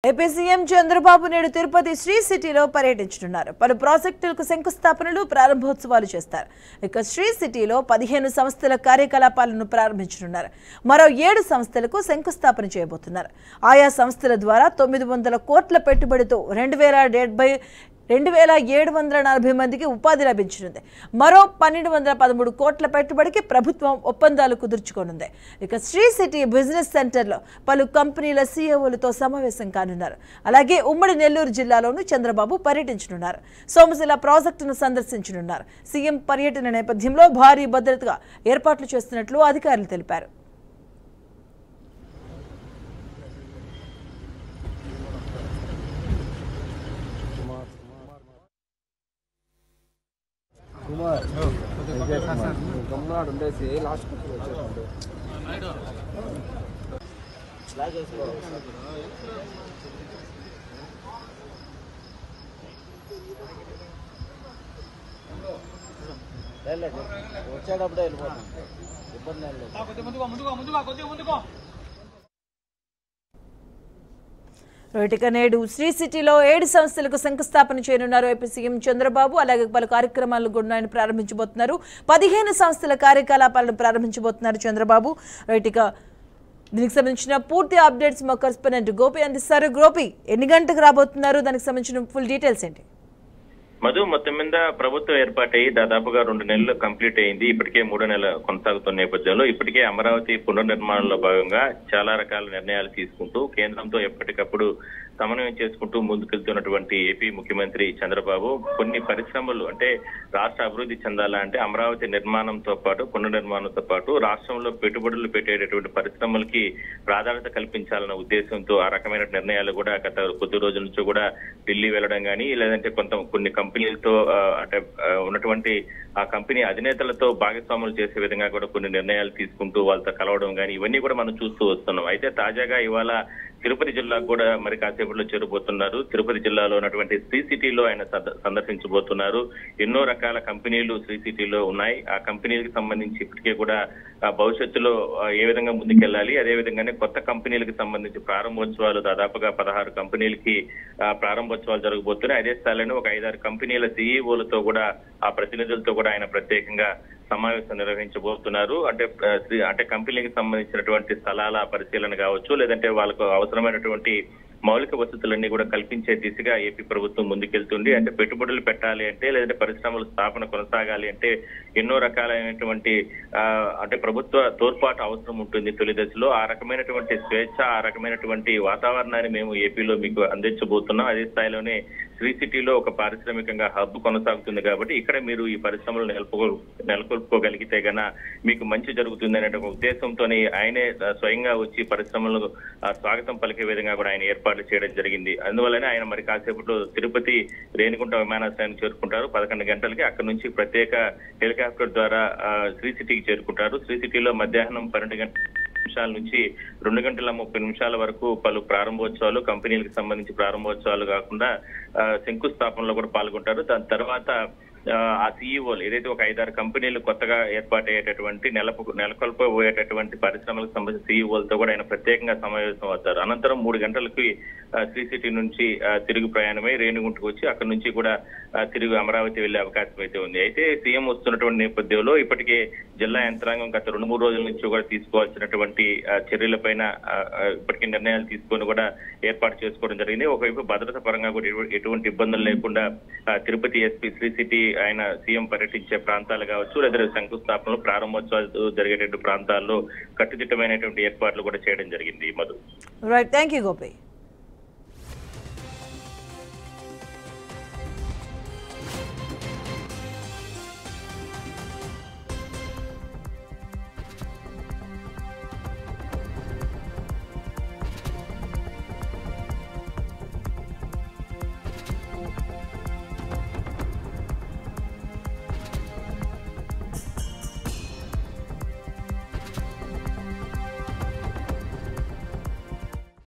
AP CM Chandrababu Naidu Tirupati Shri సిటీలో పర్యటించనున్నారు. పలు ప్రాజెక్టులకు శంకుస్థాపనలు ప్రారంభోత్సవాలు చేస్తారు. ఇక శ్రీ సిటీలో 15 సంస్థల కార్యకలాపాలను ప్రారంభించనున్నారు. మరో 7 సంస్థలకు శంకుస్థాపన చేయబోతున్నారు. ఆయా సంస్థల ద్వారా 900 కోట్ల పెట్టుబడితో 2740 మందికి ఉపాధి లభించనుంది. మరో 1213 కోట్ల పెట్టుబడికి ప్రభుత్వం ఒప్పందాలు కుదుర్చుకోనుంది. ఇక శ్రీ సిటీ బిజినెస్ సెంటర్లో పలు కంపెనీల సీఈఓలతో సమావేశం కానున్నారు. అలాగే ఉమ్మడి నెల్లూరు జిల్లాలోనూ చంద్రబాబు పర్యటించనున్నారు. సోమశిల ప్రాజెక్టును సందర్శించనున్నారు. సీఎం పర్యటన నేపథ్యంలో భారీ భద్రతగా ఏర్పాట్లు చేస్తున్నట్లు అధికారులు తెలిపారు. గమ్నాడు ఉండేసి లాస్ట్ వచ్చేటప్పుడే వెళ్ళిపోతాం. ఇబ్బంది నేడు శ్రీ సిటీలో 7 సంస్థలకు శంకుస్థాపన చేయనున్నారు ఏపీ సీఎం చంద్రబాబు. అలాగే పలు కార్యక్రమాలను కూడా ఆయన ప్రారంభించబోతున్నారు. 15 సంస్థల కార్యకలాపాలను ప్రారంభించబోతున్నారు చంద్రబాబు. దీనికి సంబంధించిన పూర్తి అప్డేట్స్ మా కరెస్పాండెంట్ గోపి అందిస్తారు. గోపి, ఎన్ని గంటలకు రాబోతున్నారు? దానికి సంబంధించిన ఫుల్ డీటెయిల్స్ ఏంటి? మధు, మొత్తం మీద ప్రభుత్వం ఏర్పాటై దాదాపుగా 2 నెలలు కంప్లీట్ అయింది. ఇప్పటికే 3వ నెల కొనసాగుతున్న నేపథ్యంలో ఇప్పటికే అమరావతి పునర్నిర్మాణంలో భాగంగా చాలా రకాల నిర్ణయాలు తీసుకుంటూ కేంద్రంతో ఎప్పటికప్పుడు సమన్వయం చేసుకుంటూ ముందుకెళ్తున్నటువంటి ఏపీ ముఖ్యమంత్రి చంద్రబాబు కొన్ని పరిశ్రమలు అంటే రాష్ట్ర అభివృద్ధి చెందాలా అంటే అమరావతి నిర్మాణంతో పాటు పునర్నిర్మాణంతో పాటు రాష్ట్రంలో పెట్టుబడులు పెట్టేటటువంటి పరిశ్రమలకి ప్రాధాన్యత కల్పించాలన్న ఉద్దేశంతో ఆ రకమైన నిర్ణయాలు కూడా గత కొద్ది రోజుల నుంచి కూడా ఢిల్లీ వెళ్ళడం కానీ లేదంటే కొన్ని కంపెనీలతో అంటే ఉన్నటువంటి ఆ కంపెనీ అధినేతలతో భాగస్వాములు చేసే విధంగా కూడా కొన్ని నిర్ణయాలు తీసుకుంటూ వాళ్ళతో కలవడం కానీ ఇవన్నీ కూడా మనం చూస్తూ వస్తున్నాం. అయితే తాజాగా ఇవాళ తిరుపతి జిల్లాకు కూడా మరి కాసేపట్లో చేరబోతున్నారు. తిరుపతి జిల్లాలో ఉన్నటువంటి శ్రీ సిటీలో ఆయన సందర్శించబోతున్నారు. ఎన్నో రకాల కంపెనీలు శ్రీ సిటీలో ఉన్నాయి. ఆ కంపెనీలకు సంబంధించి ఇప్పటికే కూడా భవిష్యత్తులో ఏ విధంగా ముందుకెళ్లాలి, అదే విధంగానే కొత్త కంపెనీలకు సంబంధించి ప్రారంభోత్సవాలు దాదాపుగా 16 కంపెనీలకి ప్రారంభోత్సవాలు జరగబోతున్నాయి. అదే స్థాయిలో ఒక 5-6 కంపెనీల సీఈఓలతో కూడా ఆ ప్రతినిధులతో కూడా ఆయన ప్రత్యేకంగా సమావేశం నిర్వహించబోతున్నారు. అంటే కంపెనీకి సంబంధించినటువంటి స్థలాల పరిశీలన కావచ్చు, లేదంటే వాళ్ళకు అవసరమైనటువంటి మౌలిక వసతులన్నీ కూడా కల్పించే దిశగా ఏపీ ప్రభుత్వం ముందుకెళ్తుంది. అంటే పెట్టుబడులు పెట్టాలి అంటే లేదంటే పరిశ్రమల స్థాపన కొనసాగాలి అంటే ఎన్నో రకాలైనటువంటి అంటే ప్రభుత్వ తోడ్పాటు అవసరం ఉంటుంది తొలి దశలో. ఆ రకమైనటువంటి స్వేచ్ఛ, ఆ రకమైనటువంటి వాతావరణాన్ని మేము ఏపీలో మీకు అందించబోతున్నాం. అదే స్థాయిలోనే శ్రీ సిటీలో ఒక పారిశ్రామికంగా హబ్ కొనసాగుతుంది కాబట్టి ఇక్కడ మీరు ఈ పరిశ్రమలు నెలకొల్పుకోగలిగితే గన మీకు మంచి జరుగుతుంది అనే ఉద్దేశంతోనే ఆయనే స్వయంగా వచ్చి పరిశ్రమలు స్వాగతం పలికే విధంగా కూడా ఆయన ఏర్పాట్లు చేయడం జరిగింది. అందువల్లనే ఆయన మరి కాసేపట్లో తిరుపతి రేణిగుంట విమానాశ్రయానికి చేరుకుంటారు. 11 గంటలకి అక్కడి నుంచి ప్రత్యేక హెలికాప్టర్ ద్వారా శ్రీ సిటీకి చేరుకుంటారు. శ్రీ సిటీలో మధ్యాహ్నం 12 నిమిషాల నుంచి 2 గంటల 30 నిమిషాల వరకు పలు ప్రారంభోత్సవాలు, కంపెనీలకు సంబంధించి ప్రారంభోత్సవాలు కాకుండా శంకుస్థాపనలో కూడా పాల్గొంటారు. దాని తర్వాత ఆ సీఈఓలు ఏదైతే ఒక 5-6 కంపెనీలు కొత్తగా ఏర్పాటయ్యేటటువంటి నెలకొల్పబోయేటటువంటి పరిశ్రమలకు సంబంధించిన సీఈఓలతో కూడా ఆయన ప్రత్యేకంగా సమావేశం అవుతారు. అనంతరం 3 గంటలకి శ్రీ సిటీ నుంచి తిరుగు ప్రయాణమై రేణిగుంటకు వచ్చి అక్కడి నుంచి కూడా తిరిగి అమరావతి వెళ్లే అవకాశం అయితే ఉంది. అయితే సీఎం వస్తున్నటువంటి నేపథ్యంలో ఇప్పటికే జిల్లా యంత్రాంగం గత 2-3 రోజుల నుంచి కూడా తీసుకోవాల్సినటువంటి చర్యలపైన ఇప్పటికే నిర్ణయాలు తీసుకొని కూడా ఏర్పాటు చేసుకోవడం జరిగింది. ఒకవైపు భద్రత పరంగా కూడా ఎటువంటి ఇబ్బందులు లేకుండా తిరుపతి ఎస్పీ శ్రీ సిటీ ఆయన సీఎం పర్యటించే ప్రాంతాలు కావచ్చు, లేదా శంకుస్థాపనలు ప్రారంభోత్సవాలు జరిగేటువంటి ప్రాంతాల్లో కట్టుదిట్టమైనటువంటి ఏర్పాట్లు కూడా చేయడం జరిగింది. Madhu, right, thank you Gopi.